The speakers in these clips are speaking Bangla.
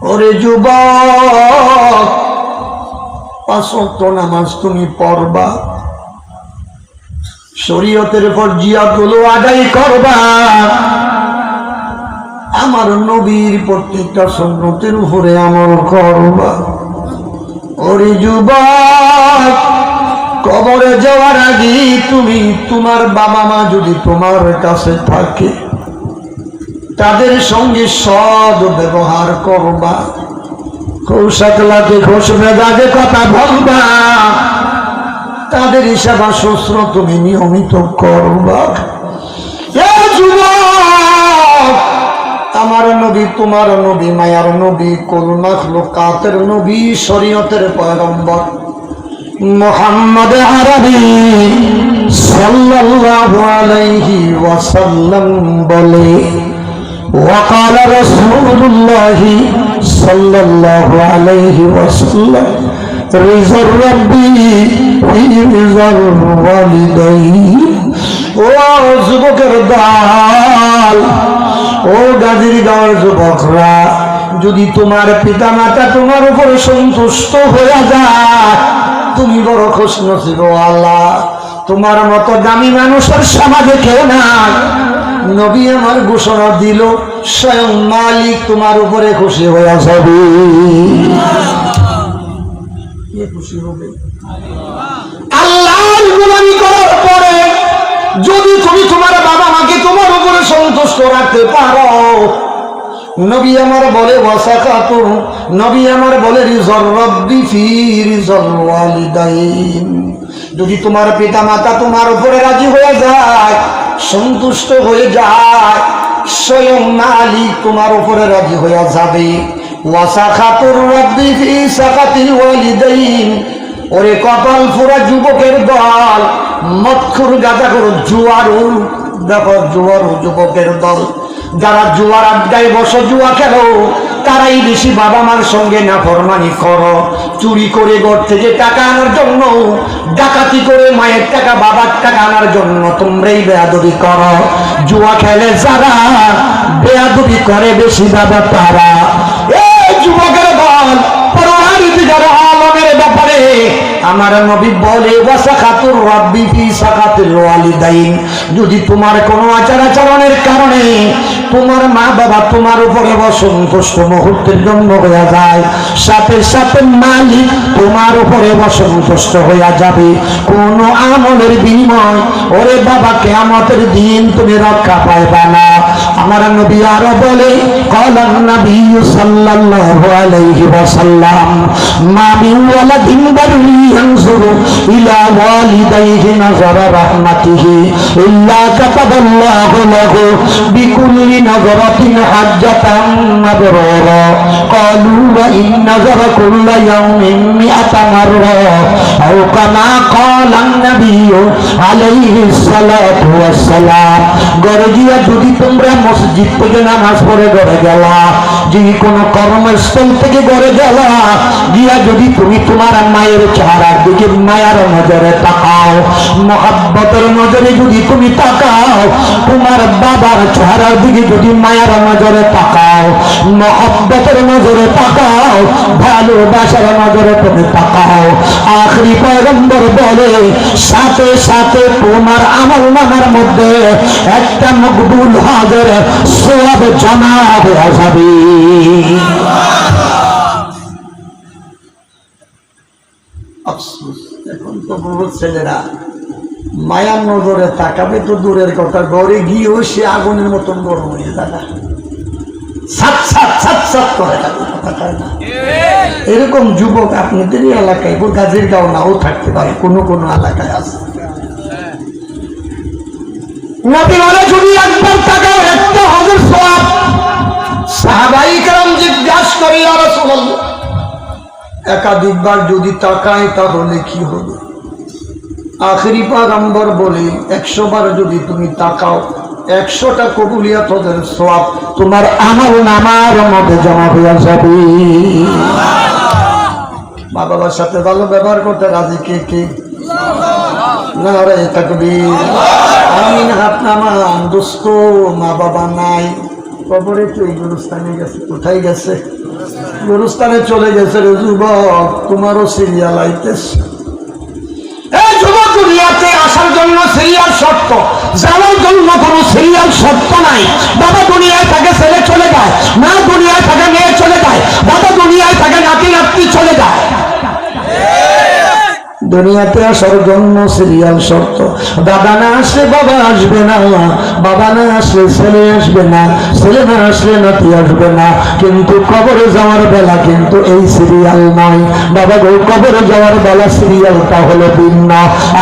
ওরে যুবক, 5 ওয়াক্ত নামাজ তুমি পড়বা, শরীয়তের ফরজিয়াতগুলো আদায় করবা, আমার নবীর প্রত্যেকটা সুন্নতের উপরে আমল করবা। ওরে যুবক, কবরে যাওয়ার আগে তুমি তোমার বাবা মা যদি তোমার কাছে থাকে তাদের সঙ্গে সদ ব্যবহার করবা, খোশাকলাকে খোশ মেজাজে কথা বলবা, তাদের সেবা শুশ্রূষা তুমি নিয়মিত করবা। আমার নবী, তোমার নবী, মায়ার নবী, কুল মাখলুকাতের নবী, শরীয়তের পয়গম্বর মুহাম্মদ আরবি সাল্লাল্লাহু আলাইহি ওয়াসাল্লাম বলে, وقال رسول الله صلى الله عليه وسلم رضا ربي في رضا الوالدين। ও যুবকের দল, ও গাজীগাঁওয়ের যুবকরা, যদি তোমার পিতা মাতা তোমার উপরে সন্তুষ্ট হয়ে যায় তুমি বড় খুশনসিব। আল্লাহ, তোমার মতো দামি মানুষের সমাজে কেউ নাই। নবী আমার ঘোষণা দিল, স্বয়ং মালিক তোমার উপরে খুশি হয়ে যাবে। কে খুশি হবে? আল্লাহর গোলামি করার পরে যদি তুমি তোমার বাবা মাকে তোমার উপরে সন্তুষ্ট রাখতে পারো, নবী আমার বলে ওয়াসাকাতু, নবী আমার বলে রিজর রব্বি ফি রিজল ওয়ালিদাইন। যদি তোমার পিতা মাতা তোমার উপরে রাজি হয়ে যায়, সন্তুষ্ট হয়ে যায়, স্বয়ং মালিক তোমার উপরে রাজি হয়ে যাবে। ওয়াসাকাতুর রব্বি ফি সাকাতিল ওয়ালিদাইন। ওরে কপাল ফোড়া যুবকের দল, মদখুর গাঁজাখোর জুয়ারু, দেখো জুয়ারু যুবকের দল, যারা জুয়ার আড্ডায় বসে জুয়া খেলো তারাই বেশি বাবা মার সঙ্গে নাফরমানি করো। চুরি করে ঘর থেকে টাকা আনার জন্য, ডাকাতি করে মায়ের টাকা বাবার টাকা আনার জন্য তোমরাই বেয়াদবি করো। জুয়া খেলে যারা বেয়াদবি করে বেশি বাবা তারা। এই যুবকের দল, পরওয়ারদিগার আলমের ব্যাপারে আমার নবী বলে ওয়াসাকাতুর রাব্বি ফি সাকাতিল ওয়ালিদাইন। যদি তোমার কোনো আচার আচরণের কারণে তোমার মা বাবা তোমার উপরে অসন্তুষ্ট মুহূর্তের জন্য হয়ে যায়, সাথে সাথে মালিক তোমার উপরে অসন্তুষ্ট হয়ে যাবে। কোন আমলের বিনিময় ওরে বাবা কিয়ামতের দিন তুমি রক্ষা পাইবা না। আমার নবী আরো বলে, ক্বালান নবী সাল্লাল্লাহু আলাইহি ওয়াসাল্লাম মা মিন ওয়ালাদিন বাররি ইয়ানজুরু ইলা ওয়ালিদাইহি নাযারা রাহমাতিহি ইল্লা কাতাবাল্লাহু লাহু বিকুল্লি নাযারাতিন হাজ্জাতান মাবরুরা। ক্বালু ওয়া ইন নাযারা কুল্লা ইয়াউমিন মিআতা মাররা আও কামা ক্বালান নবী আলাইহি সাল্লাতু ওয়াসসালাম। ঘরে গিয়া যদি তোমরা মসজিদ থেকে নামাজ পড়ে ঘরে গেলা, যদি কোনো কর্মস্থল থেকে ঘরে গেলা, গিয়া যদি তুমি তোমার মায়ের চেহারার দিকে মায়ার নজরে তাকাও, মহব্বতের নজরে যদি তুমি তাকাও, তোমার বাবার চেহারার দিকে যদি মায়ার নজরে তাকাও, মহব্বতের নজরে তাকাও, ভালোবাসার নজরে তুমি তাকাও, আখরি পয়গম্বর বলে সাথে সাথে তোমার আমল নামার মধ্যে একটা মকবুল হজের সওয়াব জমা হয়ে যাবে। আফসোস, এখন তো বহু ছেলেরা মায়ার নজরে তাকাবে তো দূরের কথা, ঘরে গিয়েও সে আগুনের মতন গরম হয়ে যাবে, সাত সাত সাত সাত করে না। এরকম যুবক আপনাদেরই এলাকায়, গাজীগাঁও নাও থাকতে পারে, কোনো কোনো এলাকায় আছে। নবী বলে যদি একবার তাকাও একটা হজের সওয়াব। সাহাবায়ে কেরাম জিজ্ঞাসা করে, ইয়া রাসূলুল্লাহ, একাধিকবার যদি তাকায় তাহলে কি হবে? আখেরি পয়গম্বর বলে 100 বার যদি তুমি তাকাও 100টা কবুলিয়াত হজের সওয়াব তোমার আমল নামার মধ্যে জমা হয়ে যাবে। মা বাবার সাথে ভালো ব্যবহার করতে রাজি কে কে? নারে তাকবীর, আমিন। হাত নামান। দোস্ত, মা বাবা নাই, কবরে তো এই গুরুস্থানে গেছে, কোথায় গেছে? গুরুস্থানে চলে গেছে রে যুবক, তোমারও সিরিয়াল আইতেছে। এই যুবক, দুনিয়াতে আসার জন্য সিরিয়াল শর্ত, যাওয়ার জন্য কোনো সিরিয়াল শর্ত নাই। বাবা দুনিয়ায় থাকে ছেলে চলে যায়, মা দুনিয়ায় থাকে মেয়ে চলে যায়, বাবা দুনিয়ায় থাকে নাতি নাতনি চলে যায়। দুনিয়াতে আসার জন্য সিরিয়াল শর্ত, দাদা না আসলে বাবা আসবে না, বাবা না আসলে ছেলে আসবে না, ছেলে না আসলে নাতি আসবে না। কিন্তু কবরে যাওয়ার বেলা কিন্তু এই সিরিয়াল নয় বাবা গো। কবরে যাওয়ার বেলা সিরিয়ালটা হলো ভিন্ন।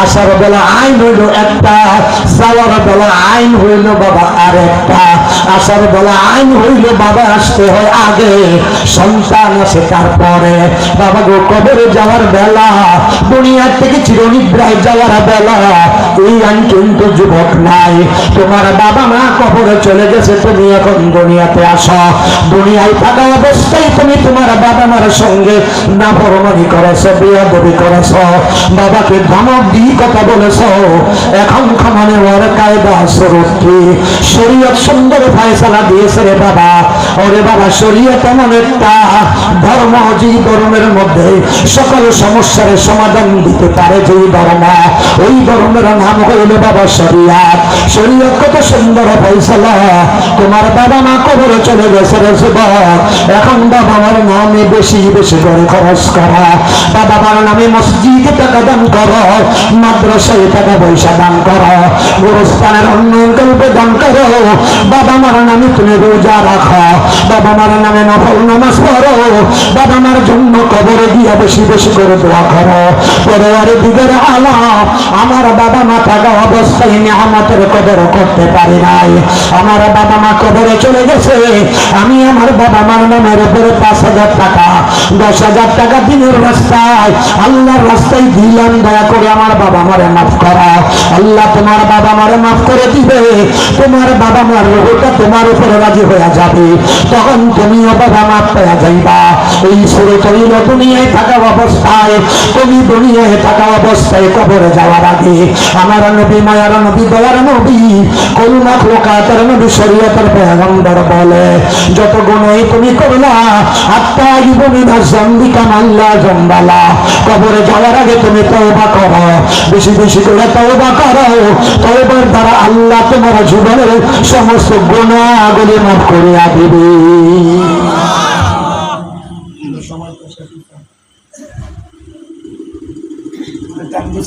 আসার বেলা আইন হইল একটা, যাওয়ার বেলা আইন হইল বাবা আর একটা। আসার বেলা আইন হইল বাবা আসতে হয় আগে, সন্তান আসে তারপরে। বাবা গো কবরে যাওয়ার বেলা, দুনিয়া থেকে চিরনিদ্রায় যাওয়ার বেলা এই আইন কিন্তু যুবক নাই। তোমার বাবা মা কবরে চলে গেছে, তুমি এখন দুনিয়াতে আসো। দুনিয়ায় থাকা অবস্থায় তুমি তোমার বাবা মার সঙ্গে নাফরমানি করেছো, বেয়াদবি করেছো, বাবাকে ধমক দিয়ে কথা বলেছো। এখন ক্ষমা নেওয়ার কায়দা স্বরূপ কি? শরীয়ত সুন্দর ফয়সালা দিয়েছে রে বাবা। ওরে বাবা, শরীয়ত এমন একটা ধর্ম, যে ধর্মের মধ্যে সকল সমস্যার সমাধান দিতে পারে যে ধর্ম, ওই ধর্মের নাম হইল বাবা শরীয়ত। শরীয়ত কত সুন্দর ফয়সালা। তোমার বাবা মা কবরে চলে গেছে রে যুবক, এখন বাবা মার নামে বেশি বেশি করে খরচ করো, বাবা মার নামে মসজিদে টাকা দান করো, মাদ্রাসায় টাকা পয়সা দান করো, গোরস্থানের উন্নয়ন কল্পে দান করো, বাবা মার নামে তুমি রোজা রাখো, বাবা মার নামে নফল নামাজ পড়ো, বাবা মার জন্য কবরে দিয়া বেশি বেশি করে দোয়া করো। পরে আরে দিদের আলা, আমার বাবা মা থাকা অবস্থায় নিয়ামতের কদর করতে পারি নাই, আমার বাবা মা কবরে চলে গেছে, আমি আমার বাবা মার নামের উপরে 5,000 টাকা 10,000 টাকা দিনের রাস্তায় আল্লাহর রাস্তায় দিলাম, দয়া করে আমার বাবা মারে মাফ করো। আল্লাহ তোমার বাবা মারে মাফ করে দিবে, তোমার বাবা মার রূহটা তোমার উপরে রাজি হয়ে যাবে, তখন তুমিও বাবা মাফ পেয়ে যাইবা। এই সুরে তৈল দুনিয়ায় থাকা অবস্থায়, তুমি দুনিয়ায় থাকা অবস্থায় কবরে যাওয়ার আগে আমার নবী, মায়ার নবী, দয়ার নবী, করুণা লোকাতের নবী, শরীয়তের পয়গম্বর বলে, যত গুনাহ তুমি করলা আত্মা ইবনিনা জাম্বিকা মাল্লা জম্বালা, কবরে যাওয়ার আগে তুমি তওবা করো, বেশি বেশি করে তওবা করো। তওবার দ্বারা আল্লাহ তোমার জীবনের সমস্ত গুনাহগুলি মাফ করিয়া দিবে।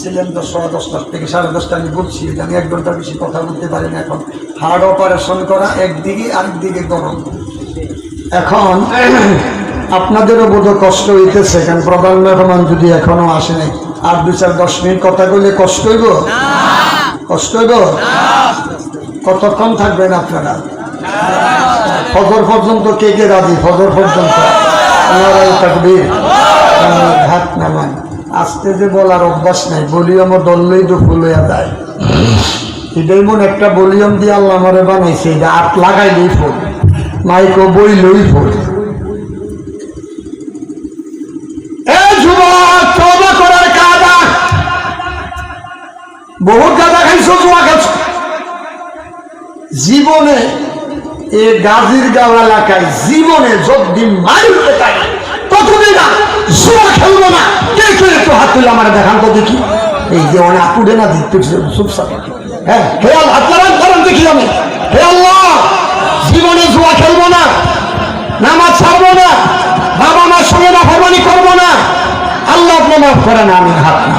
ছিলেন 10:10 থেকে 10:30 আমি বলছি, আমি 1 ঘন্টা বেশি কথা বলতে পারি না। এখন হার্ট অপারেশন করা, একদিকে আরেকদিকে গরম। এখন আপনাদেরও বোধ কষ্ট হইতেছে, কারণ প্রধান মেহমান যদি এখনো আসে নাই, আর 2-4-10 মিনিট কথা বললে কষ্ট হইব? কষ্ট হইব? কতক্ষণ থাকবেন আপনারা? ফজর পর্যন্ত কে কে রাজি? ফজর পর্যন্ত তাকবীর, হাত নামান। আস্তে যে বলার অভ্যাস নাই, ভলিউম ধরলেই তো ফুল হইয়া যায়। এটাই মন একটা ভলিউম দিয়ে আল্লাহ আমারে বানাইছে, এটা হাত লাগাইলেই ফুল, মাইকও বইলেই ফুল। বহুত গাঁজা খাইছো, জুয়া খাইছো জীবনে। এ গাজীর গাঁও এলাকায় জীবনে যতদিন মারতে পাই ততদিন না জুয়া খেলবো না। কে কে একটু হাত তুলে আমার দেখান তো দেখি। এই যে অনেক আপুডে না দিতে চুপচাপ, হ্যাঁ খেয়াল হাত লাগান করেন দেখি আমি। হে আল্লাহ, জীবনে জুয়া খেলবো না, নামাজ ছাড়বো না, বাবা মার সঙ্গে নাফরমানি করবো না। আল্লাহ আপনি মাফ করেন, আমি হাত না।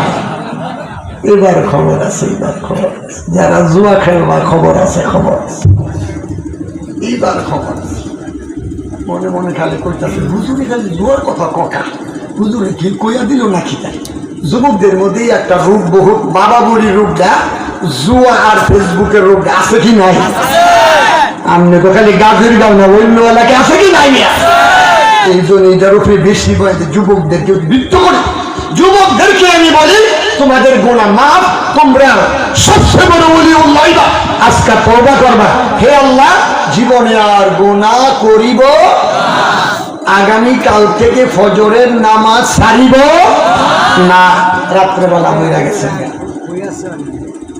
এবার খবর আছে, এবার খবর আছে। যারা জুয়া খেলবার খবর আছে, খবর আছে, এইবার খবর আছে। মনে মনে খালি কইতাছে, হুজুরে খালি জুয়ার কথা ককা, হুজুরে কি কইয়া দিল নাকি? তাই যুবকদের মধ্যেই একটা রূপ, বহুত বাবা বুড়ির রূপটা, জুয়া আর ফেসবুকের রূপ আছে কি নাই? আমনে তো খালি গাজীর গাঁও না, অন্য এলাকায় আছে কি নাই? এই জন্য এটার উপরে বেশি যুবকদেরকে উদ্বৃত্ত করে যুবকদেরকে আমি বলি, তোমাদের গুনাহ মাফ, তোমরা সবচেয়ে বড় ওলিউল্লাহ আজকে তওবা করবা। হে আল্লাহ, জীবনে আর গুনাহ করিব, আগামী কাল থেকে ফজরের নামাজ ছাড়িব না। রাত্রেবেলা হয়ে গেছে,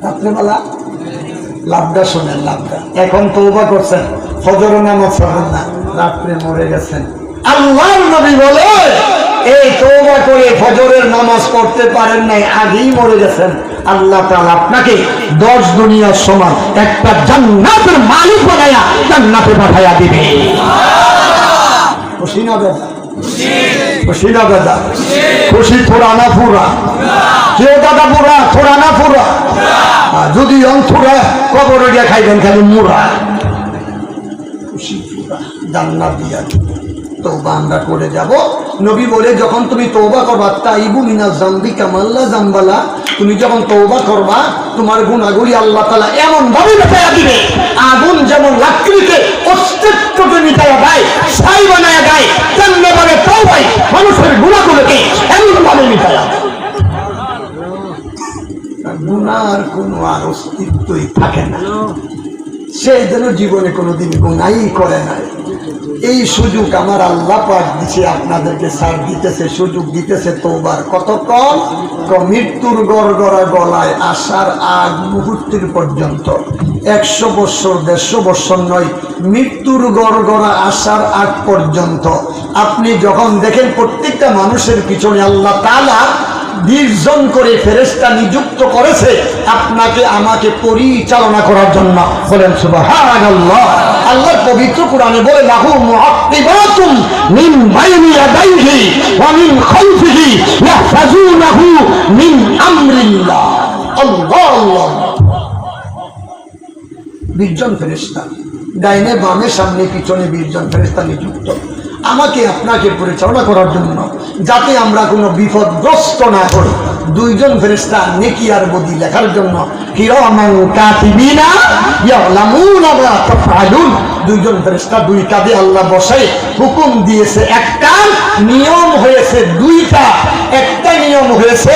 রাত্রেবেলা লাভটা শোনেন, লাভটা এখন তওবা করছেন, ফজরের নামাজ পড়েন না, রাত্রে মরে গেছেন। আল্লাহর নবী বলে এই তওবা করে ফজরের নামাজ পড়তে পারেন নাই, আগেই মরে গেছেন, আল্লাহ তাআলা আপনাকে 10 দুনিয়ার সমান একটা জান্নাতের মালিক বানায়া জান্নাতে পাঠায়া দিবে। খুশি না বেদা? খুশি না বেদা? খুশি থোড়া না পুরা? কেউ দাদা পুরা থোড়া না পুরা? যদি অন্থুরা কবরে গিয়ে খাইবেন খালি মুরা। খুশি পুরা জান্নাত দিয়া তওবা আমরা করে যাব। নবী বলে যখন তুমি তওবা করবা তাইবু মিনাজ জামবি কামাল্লা জামবালা, তুমি যখন তওবা করবা তোমার গুনাহগুলি আল্লাহ তাআলা এমন ভাবে মিটাইয়া দিবে, আগুন যেমন লাকড়িকে অস্তিত্বকে মিটাইয়া দেয়, ছাই বানায়া দেয়, তেমনি ভাবে তওবাই মানুষের গুনাহগুলোকে এমন ভাবে মিটাইয়া দেয়, গুনার কোনো আর অস্তিত্বই থাকে না। সে যেন জীবনে কোনোদিন গুনাই করে নাই। এই সুযোগ আমার আল্লাহ পাক দিছে, আপনাদেরকে ছাড় দিতেছে, সুযোগ দিতেছে তওবার। কতক্ষণ? মৃত্যুর গড়গড়া গলায় আসার আগ মুহূর্তের পর্যন্ত, 100 বছর 150 বছর নয়, মৃত্যুর গড়গড়া আসার আগ পর্যন্ত। আপনি যখন দেখেন প্রত্যেকটা মানুষের পিছনে আল্লাহ তাআলা 20 জন করে ফেরেশতা নিযুক্ত করেছে আপনাকে আমাকে পরিচালনা করার জন্য। বলেন সুবহানাল্লাহ। আল্লাহর পবিত্র কোরআনে বলে লাহু মুআক্কিবাতুম মিন বাইনি ইয়াদাইহি ওয়া মিন খালফিহি ইয়াহফাজুনাহু মিন আমরিল্লাহ। আল্লাহ 20 জন ফেরেশতা, ডাইনে বামে সামনে পিছনে 20 জন ফেরেশতা নিযুক্ত আমাকে আপনাকে পরিচালনা করার জন্য, যাতে আমরা কোনো বিপদগ্রস্ত না হই। 2 জন ফেরেশতা নেকি আর বদি লেখার জন্য, কিরামান কাতিবিনা ইয়ালামুনা মা তাফআলুন। 2 জন ফেরেশতা 2 কাঁধে আল্লাহ বসায় হুকুম দিয়েছে, একটা নিয়ম হয়েছে 2টা, একটা নিয়ম হয়েছে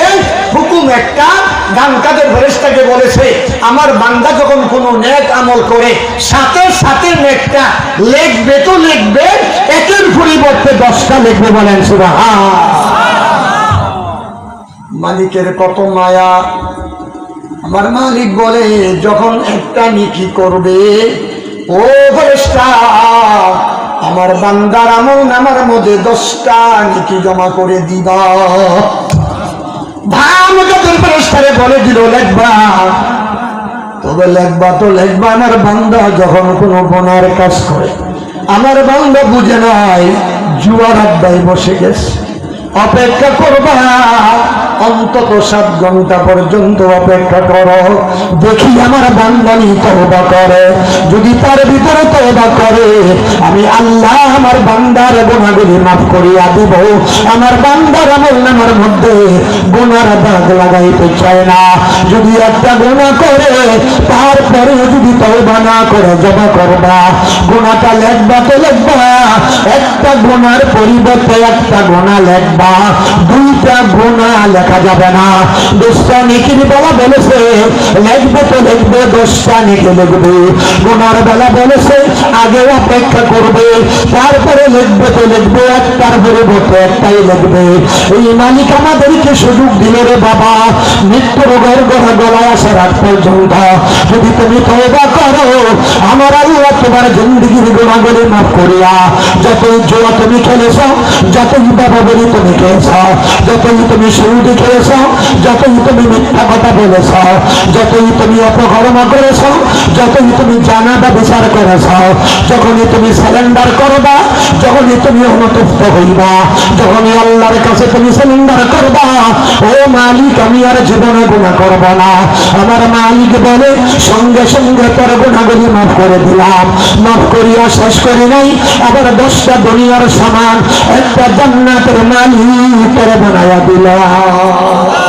হুকুম একটা। ডান কাঁধের ফেরেশতাকে বলেছে আমার বান্দা যখন কোনো নেক আমল করে সাথে সাথে নেকটা লিখবে তো লিখবে, একের পরিবর্তে 10টা লিখবে। বলেন সুবহানাল্লাহ। মালিকের কত মায়া। আমার মালিক বলে যখন একটা নেকি করবে ও ফেরেশতা আমার বান্দার আমল নামার মধ্যে 10টা নেকি জমা করে দিবা। ফেরেশতারে বলে দিল লেখবা, তবে লেখবা তো লেখবা আমার বান্দা যখন কোনো গুনার কাজ করে, আমার বান্দা বুঝে নাই জুয়ার আড্ডায় বসে গেছে, অপেক্ষা করবা অন্তত 7 ঘন্টা পর্যন্ত অপেক্ষা করো, দেখি আমার বান্দানি তওবা করে। যদি তার ভিতরে তওবা করে আমি আল্লাহ আমার বান্দার গুনাহগুলি মাফ করিয়া দিব। আমার বান্দার আমলনামার মধ্যে গুনার দাগ লাগাইতে চায় না। যদি একটা গুনাহ করে তারপরে যদি তওবা না করে জবা করবা, গুনাহটা লেখবা তো লেখবা, একটা গুনার পরিবর্তে একটা গুনাহ লেখবা, 2টা গুনাহ লেখা যাবে না। 10টা নেকির বেলা বলেছে লিখবে তো লিখবে, 10টা নেকি লিখবে। গুনার বেলা বলেছে আগে অপেক্ষা করবে, তারপরে লিখবে তো লিখবে, একটার পরিবর্তে একটাই লিখবে। এই মালিক আমাদেরকে সুযোগ দিল রে বাবা, মৃত্যুর গড়গড়া গলায় আসার আগ পর্যন্ত যদি তুমি তওবা করো আমার আল্লাহ তোমার জিন্দেগির গুনাহগুলি মাফ করিয়া, যতই জুয়া তুমি খেলেছ, যতই বাবা বলি তুমি খেয়েছ, যতই তুমি সুদ খেয়েছ, যতই তুমি মিথ্যা কথা বলেছ, যতই তুমি অপকর্ম করেছ, যতই তুমি জানাটা বিচার করেছ, যখনই তুমি সারেন্ডার করবা, যখনই তুমি অনুতপ্ত হইবা, যখনই আল্লাহর কাছে তুমি সারেন্ডার করবা, ও মালিক আমি আর জীবনে গুনাহ করব না, আমার মালিক বলে সঙ্গে সঙ্গে তোর গুনাহগুলি মাফ করে দিলাম। মাফ করিয়া শেষ করি নাই, আবার 10টা দুনিয়ার সমান একটা জান্নাতের মালিক করে বানায়া দিলাম।